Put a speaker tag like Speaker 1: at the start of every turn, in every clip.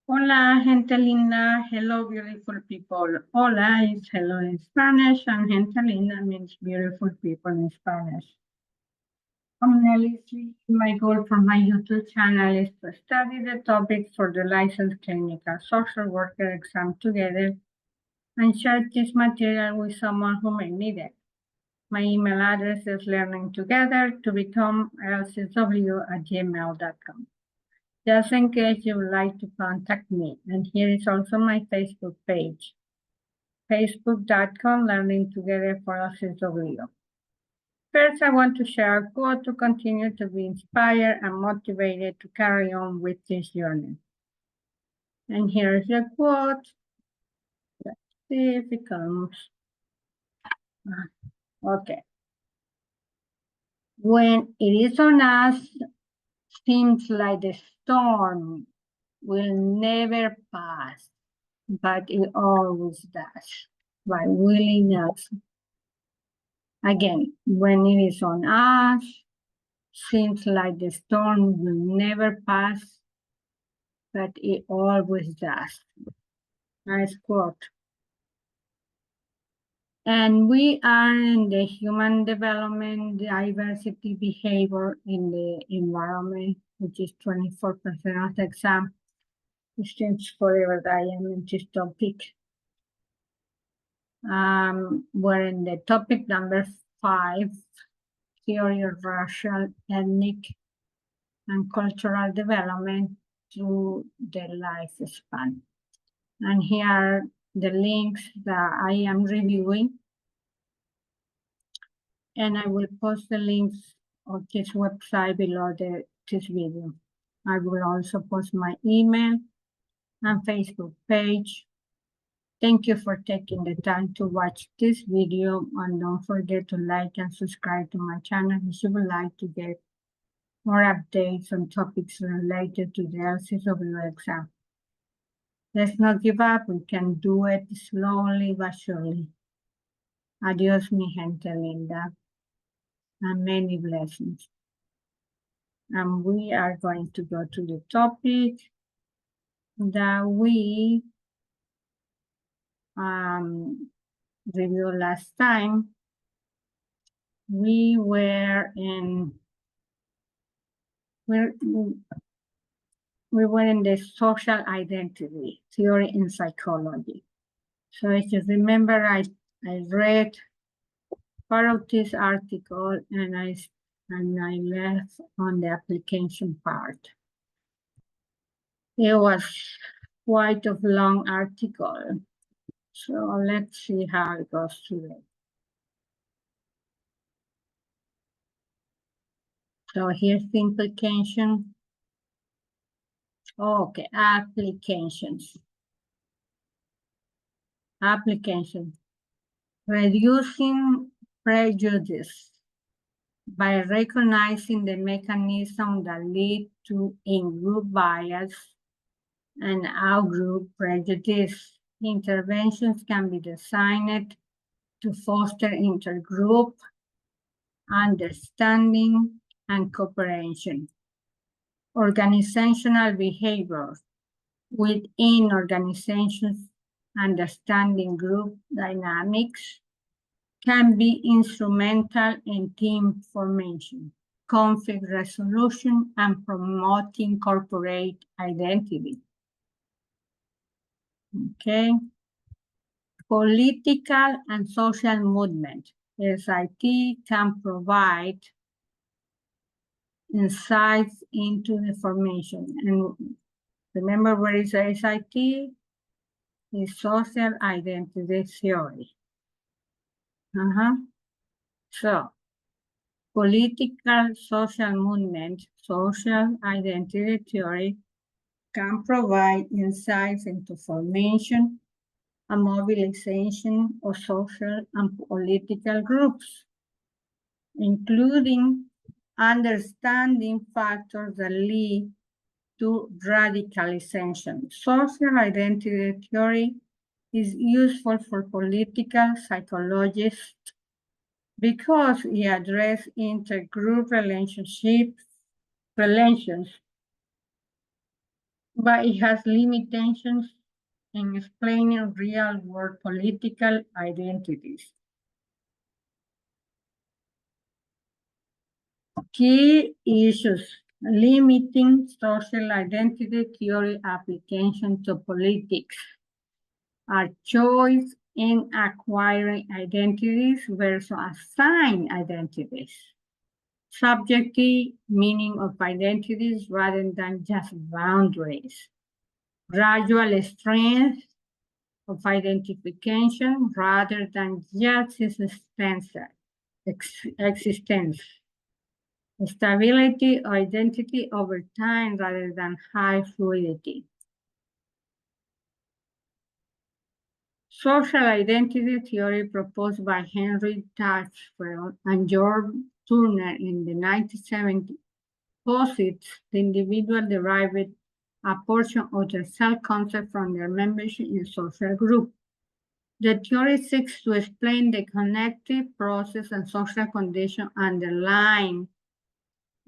Speaker 1: Hola, gente linda. Hello, beautiful people. Hola is hello in Spanish, and gente linda means beautiful people in Spanish. I'm Nelly. My goal for my YouTube channel is to study the topic for the licensed clinical social worker exam together and share this material with someone who may need it. My email address is learningtogethertobecomealcsw@gmail.com. Just in case you would like to contact me. And here is also my Facebook page, facebook.com learningtogether4LCW. First, I want to share a quote to continue to be inspired and motivated to carry on with this journey. And here's the quote. Let's see if it comes. Okay. When it is on us, seems like the storm will never pass, but it always does, by willing us. Again, when it is on us, seems like the storm will never pass, but it always does. Nice quote. And we are in the human development, diversity, behavior in the environment, which is 24% of the exam. It seems forever that I am in this topic. We're in the topic number 5, theory of racial, ethnic, and cultural development through the lifespan. And here are the links that I am reviewing. And I will post the links of this website below this video. I will also post my email and Facebook page. Thank you for taking the time to watch this video, and don't forget to like and subscribe to my channel if you would like to get more updates on topics related to the LCW exam. Let's not give up. We can do it slowly but surely. Adios, mi gente linda, and many blessings. And we are going to go to the topic that we reviewed last time. We were in the social identity theory in psychology. So if you remember, I read part of this article and I left on the application part. It was quite a long article. So let's see how it goes today. So here's the implication. Okay, applications. Reducing prejudice by recognizing the mechanisms that lead to in-group bias and out-group prejudice. Interventions can be designed to foster intergroup understanding and cooperation. Organizational behavior within organizations, understanding group dynamics can be instrumental in team formation, conflict resolution, and promoting corporate identity. Okay. Political and social movement. SIT can provide insights into the formation. And remember, what is SIT? Is social identity theory. So, political social movement, social identity theory can provide insights into formation and mobilization of social and political groups, including understanding factors that lead to radicalization. Social identity theory is useful for political psychologists because it addresses intergroup relations but it has limitations in explaining real-world political identities. Key issues: limiting social identity theory application to politics. Our choice in acquiring identities versus assigned identities. Subjective meaning of identities rather than just boundaries. Gradual strength of identification rather than just existence. Stability or identity over time rather than high fluidity. Social identity theory proposed by Henry Tatchfeld and George Turner in the 1970s posits the individual derived a portion of their self-concept from their membership in a social group. The theory seeks to explain the connective process and social condition underlying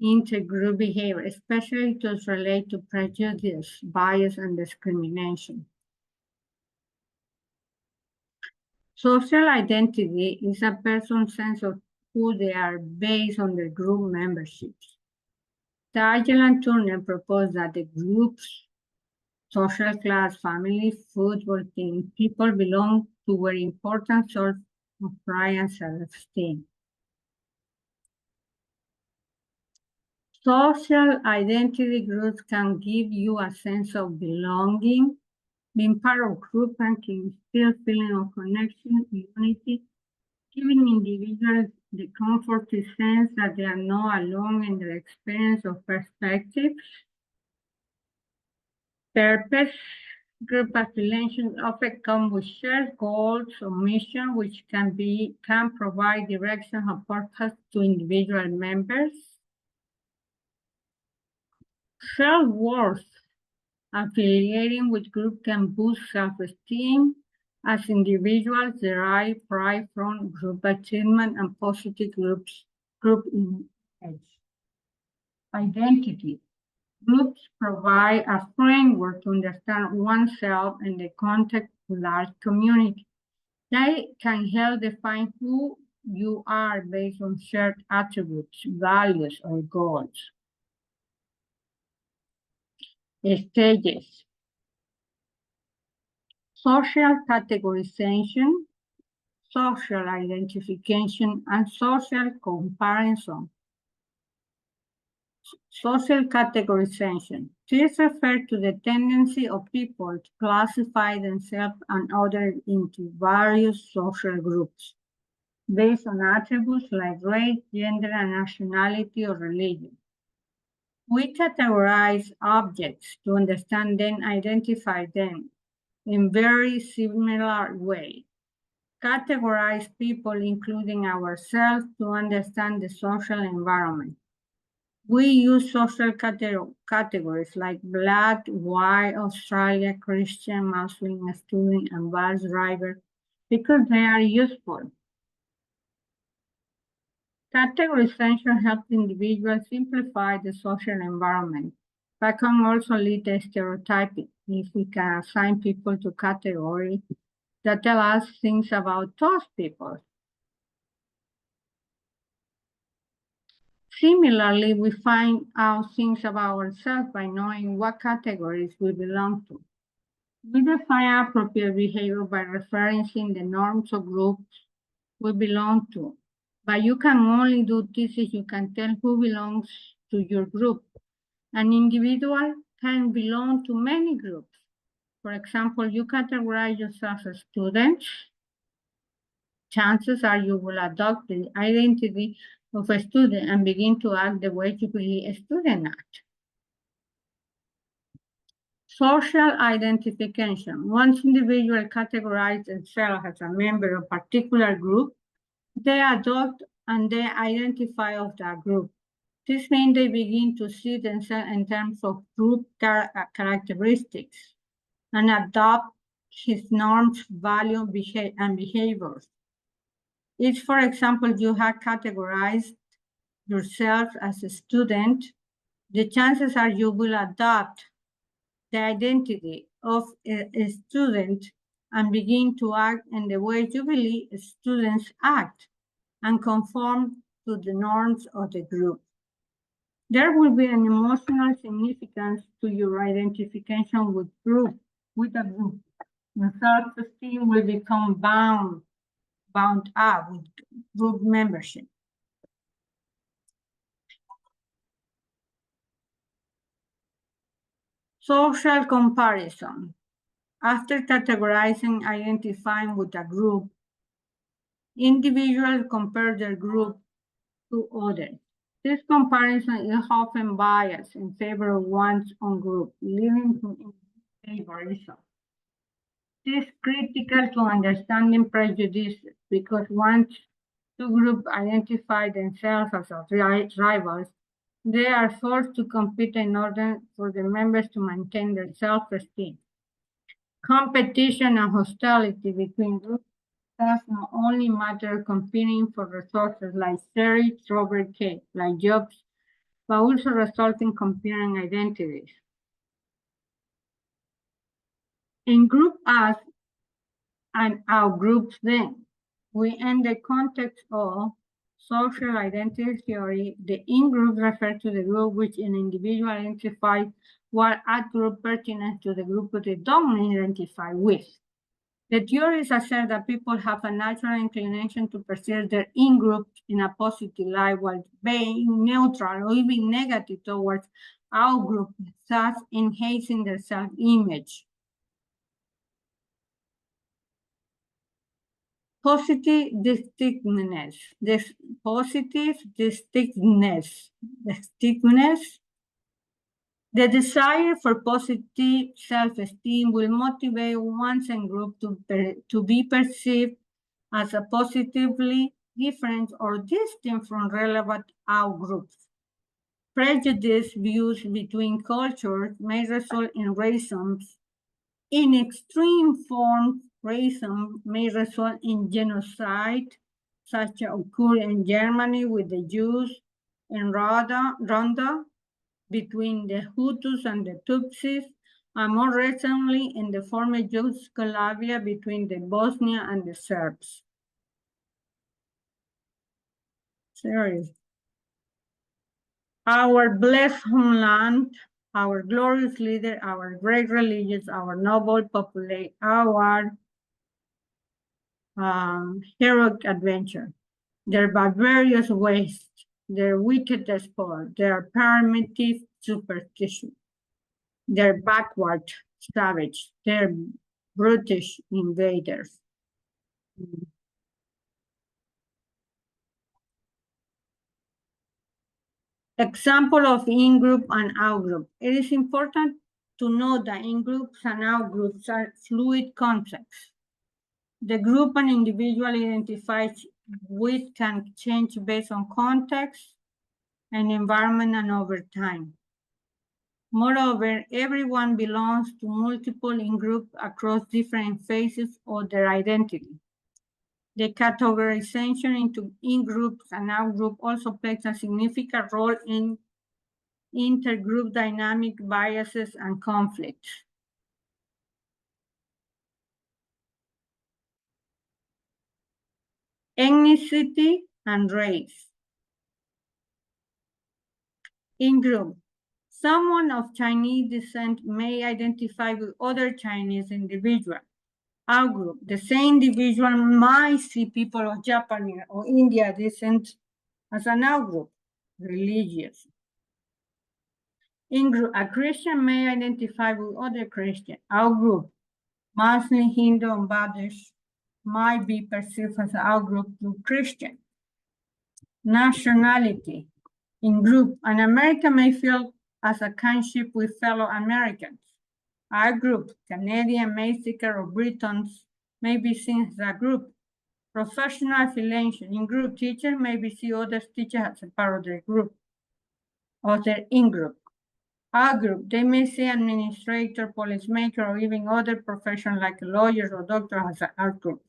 Speaker 1: intergroup behavior, especially those related to prejudice, bias, and discrimination. Social identity is a person's sense of who they are based on their group memberships. Tagel and Turner proposed that the groups, social class, family, football team, people belong to were important source of pride and self-esteem. Social identity groups can give you a sense of belonging, being part of group and can instill feeling of connection, unity, giving individuals the comforting sense that they are not alone in their experience of perspective. Purpose. Group affiliations often come with shared goals or mission, which can provide direction or purpose to individual members. Self-worth. Affiliating with group can boost self-esteem as individuals derive pride from group achievement and positive group image. Identity. Groups provide a framework to understand oneself in the context of a large community. They can help define who you are based on shared attributes, values, or goals. Stages. Social categorization, social identification, and social comparison. Social categorization. This refers to the tendency of people to classify themselves and others into various social groups based on attributes like race, gender, and nationality or religion. We categorize objects to understand then identify them in very similar way. Categorize people, including ourselves, to understand the social environment. We use social categories like Black, White, Australia, Christian, Muslim, student, and bus driver because they are useful. Categorization helps individuals simplify the social environment, but can also lead to stereotyping if we can assign people to categories that tell us things about those people. Similarly, we find out things about ourselves by knowing what categories we belong to. We define appropriate behavior by referencing the norms of groups we belong to. But you can only do this if you can tell who belongs to your group. An individual can belong to many groups. For example, you categorize yourself as students. Chances are you will adopt the identity of a student and begin to act the way you believe a student act. Social identification. Once individuals categorize themselves as a member of a particular group, they adopt and they identify of that group. This means they begin to see themselves in terms of group characteristics and adopt his norms, values, and behaviors. If, for example, you have categorized yourself as a student, the chances are you will adopt the identity of a student and begin to act in the way you believe students act and conform to the norms of the group. There will be an emotional significance to your identification with a group. Your self-esteem will become bound up with group membership. Social comparison. After categorizing, identifying with a group, individuals compare their group to others. This comparison is often biased in favor of one's own group, leading to favorism. It is critical to understanding prejudices because once two groups identify themselves as rivals, they are forced to compete in order for the members to maintain their self-esteem. Competition and hostility between groups does not only matter competing for resources like Sherry, strawberry cake, like jobs, but also result in comparing identities. In group us and our groups then, we in the context of social identity theory, the in-group refers to the group which an individual identifies, while out-group pertinent to the group that they don't identify with. The theories assert that people have a natural inclination to perceive their in-group in a positive light while being neutral or even negative towards out-group, thus enhancing their self-image. Positive distinctness, the desire for positive self-esteem will motivate one's group to be perceived as a positively different or distinct from relevant outgroups. Prejudice views between cultures may result in racism. In extreme forms, racism may result in genocide, such as occurred in Germany with the Jews in Rwanda, between the Hutus and the Tutsis, and more recently in the former Yugoslavia between the Bosnia and the Serbs. Serious. Our blessed homeland, our glorious leader, our great religions, our noble population, our heroic adventure, their barbarous waste, their wicked sport, their primitive superstition, their backward savage, their brutish invaders. Example of in-group and out-group. It is important to note that in-groups and out-groups are fluid concepts. The group an individual identifies with can change based on context and environment and over time. Moreover, everyone belongs to multiple in-groups across different phases of their identity. The categorization into in-groups and out-group also plays a significant role in intergroup dynamic biases and conflicts. Ethnicity and race. In-group. Someone of Chinese descent may identify with other Chinese individuals. Out-group. The same individual might see people of Japanese or India descent as an out-group, religious. In-group, a Christian may identify with other Christians. Out-group, Muslim, Hindu, and Buddhist might be perceived as an out-group to Christian. Nationality. In-group, an American may feel as a kinship with fellow Americans. Out-group, Canadian, Mexican, or Britons may be seen as a group. Professional affiliation. In-group, teachers may be seen other teachers as a part of their group, or their in-group. Out-group, they may see administrator, policymaker, or even other professions like lawyers or doctors as an out-group.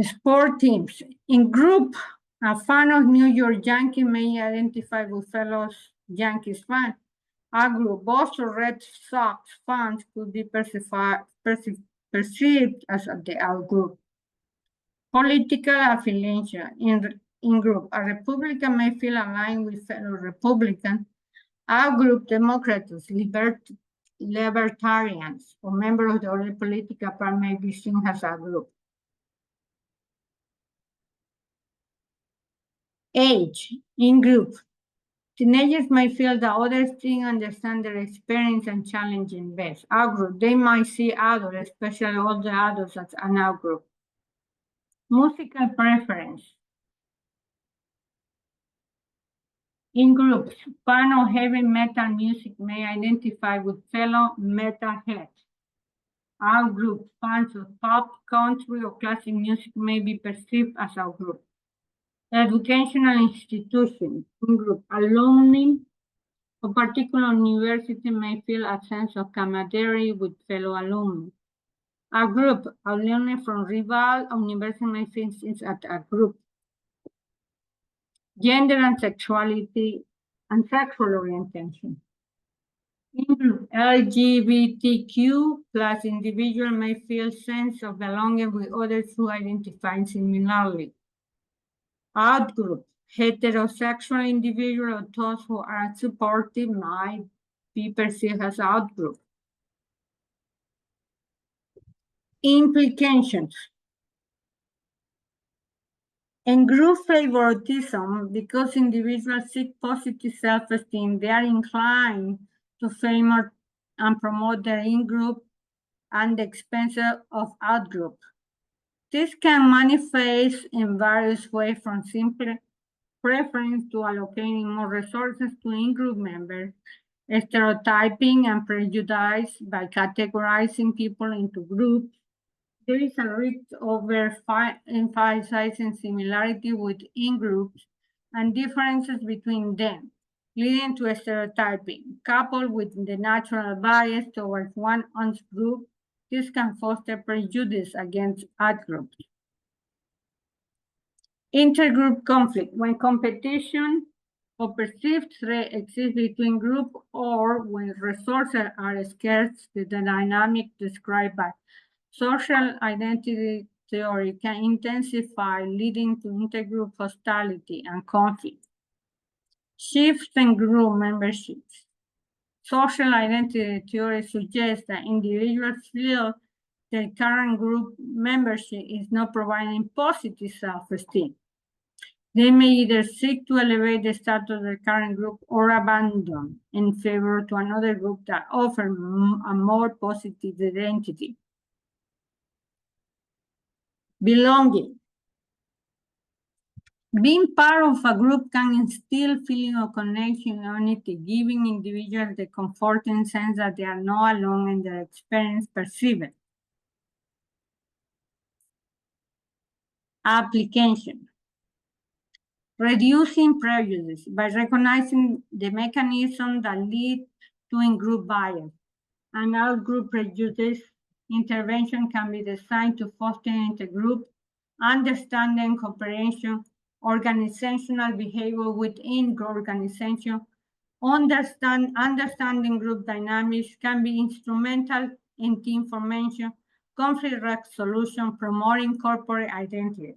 Speaker 1: Sport teams. In group, a fan of New York Yankees may identify with fellows Yankees fan. Agro, Boston Red Sox fans could be perceived as the outgroup. Political affiliation in group. A Republican may feel aligned with fellow Republicans. Outgroup Democrats, libertarians, or members of the other political party may be seen as a group. Age in group. Teenagers may feel that others didn't understand their experience and challenging best. Outgroup, they might see adults, especially older adults, as an outgroup. Musical preference. In groups, fan of heavy metal music may identify with fellow metalheads. Outgroup, fans of pop, country, or classic music may be perceived as outgroup. Educational institutions, in group, alumni a particular university may feel a sense of camaraderie with fellow alumni. A group, alumni from rival university may feel it's at a group. Gender and sexuality and sexual orientation. In group, LGBTQ plus individual may feel sense of belonging with others who identify similarly. Outgroup, heterosexual individual or those who are supportive might be perceived as outgroup. Implications. In group favoritism, because individuals seek positive self-esteem, they are inclined to favor and promote their in-group at the expense of out-group. This can manifest in various ways, from simple preference to allocating more resources to in-group members, stereotyping and prejudice by categorizing people into groups. There is a risk over emphasizing similarity within groups and differences between them, leading to stereotyping. Coupled with the natural bias towards one's group, this can foster prejudice against outgroups. Intergroup conflict, when competition or perceived threat exists between groups or when resources are scarce, the dynamic described by social identity theory can intensify, leading to intergroup hostility and conflict. Shifts in group memberships. Social identity theory suggests that individuals feel their current group membership is not providing positive self-esteem. They may either seek to elevate the status of their current group or abandon in favor to another group that offers a more positive identity. Belonging. Being part of a group can instill feeling of connection and unity, giving individuals the comforting sense that they are not alone in their experience perceived. Application. Reducing prejudice by recognizing the mechanisms that lead to in-group bias. An out-group prejudice intervention can be designed to foster intergroup understanding, cooperation, organizational behavior within organization. Understanding group dynamics can be instrumental in team formation, conflict resolution, promoting corporate identity.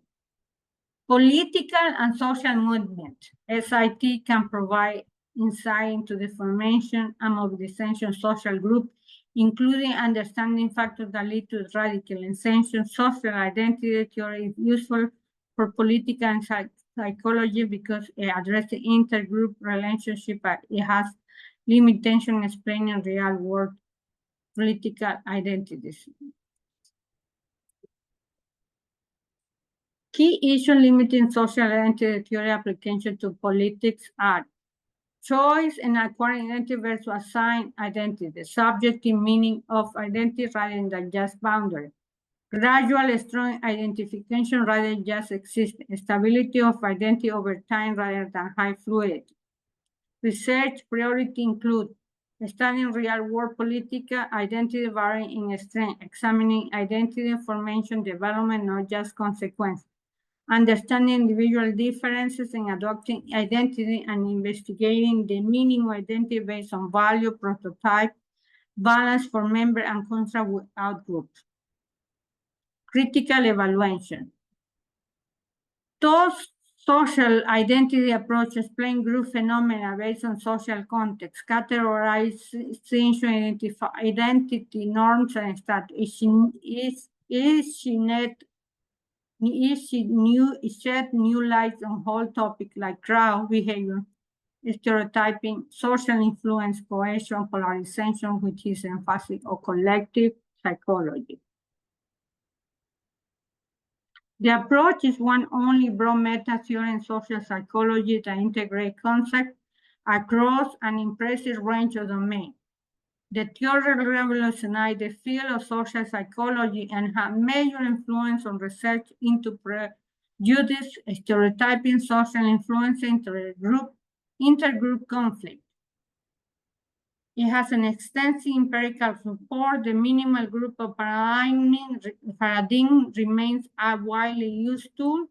Speaker 1: Political and social movement, SIT can provide insight into the formation and mobilization of social groups, including understanding factors that lead to radicalization. Social identity theory is useful for political and psychology because it addresses intergroup relationship, but it has limitation explaining real-world political identities. Key issues limiting social identity theory application to politics are choice in acquiring identity versus assigned identity, the subjective meaning of identity rather than just boundary, gradual strong identification rather than just existing, stability of identity over time rather than high fluidity. Research priority include studying real-world political identity varying in strength, examining identity formation development, not just consequences, understanding individual differences and adopting identity and investigating the meaning of identity based on value, prototype, balance for member and contract without groups. Critical evaluation. Those social identity approaches explain group phenomena based on social context, categorize identify identity norms and status. Shed new light on whole topic like crowd behavior, stereotyping, social influence, cohesion, polarization, which is emphasis on collective psychology. The approach is one only broad meta-theory in social psychology that integrates concepts across an impressive range of domains. The theory revolutionized the field of social psychology and had major influence on research into prejudice, stereotyping, social influence, intergroup conflict. It has an extensive empirical support. The minimal group of paradigm remains a widely used tool,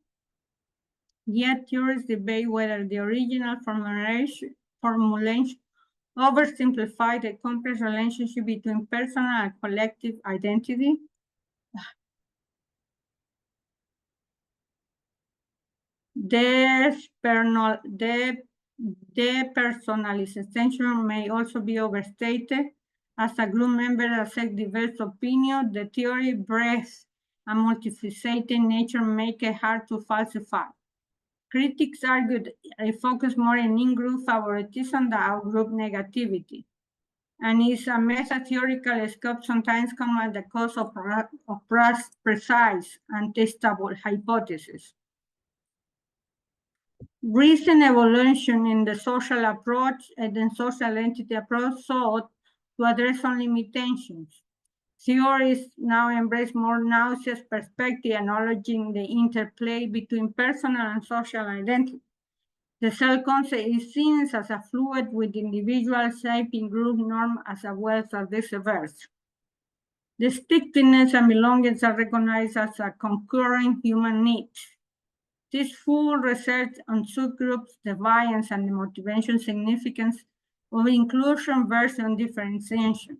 Speaker 1: yet theorists debate whether the original formulation oversimplified the complex relationship between personal and collective identity. Depersonalization may also be overstated. As a group member accepts diverse opinions, the theory breadth and multifaceted nature make it hard to falsify. Critics argued it focused more on in-group favoritism than out-group negativity, and its a meta-theoretical scope sometimes comes at the cost of precise and testable hypotheses. Recent evolution in the social approach and the social entity approach sought to address some limitations. Theories now embrace more nauseous perspective, acknowledging the interplay between personal and social identity. The self-concept is seen as a fluid with individuals shaping group norm as well as vice versa. Distinctiveness and belongings are recognized as a concurrent human need. This full research on subgroups, the variance, and the motivation significance of inclusion versus differentiation.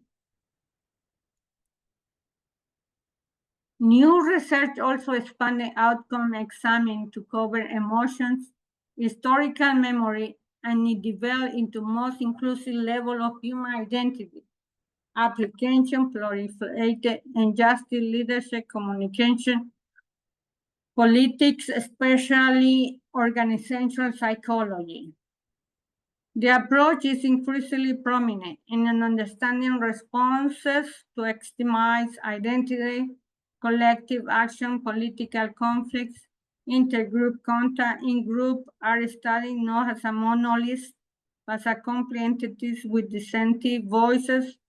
Speaker 1: New research also expanded outcome examining to cover emotions, historical memory, and it developed into most inclusive level of human identity, application, proliferated, and justice, leadership, communication, politics, especially organizational psychology. The approach is increasingly prominent in an understanding responses to extremized identity, collective action, political conflicts, intergroup contact. In-group are studied not as a monolith, but as complete entities with dissenting voices.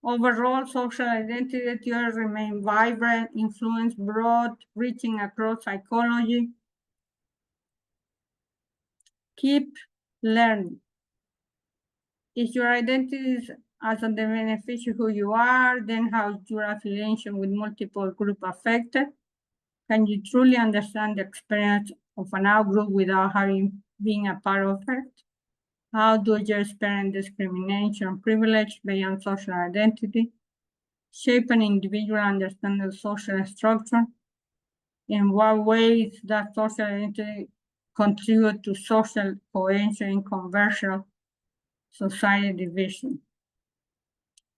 Speaker 1: Overall, social identity theory remain vibrant, influence broad, reaching across psychology. Keep learning. If your identity is as the beneficiary who you are, then how is your affiliation with multiple groups affected? Can you truly understand the experience of an out-group without having been a part of it? How do you experience discrimination, privilege beyond social identity? Shape an individual understanding of social structure? In what ways does social identity contribute to social cohesion and conversion society division?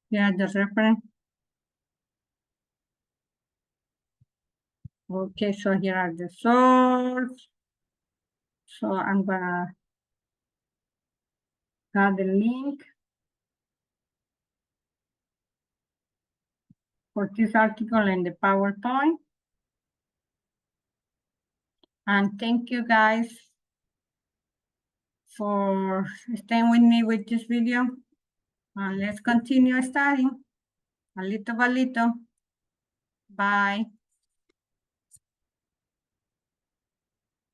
Speaker 1: Yeah, the reference. Okay, so here are the source. So I'm gonna add the link for this article in the PowerPoint. And thank you guys for staying with me with this video. And let's continue studying a little by little. Bye.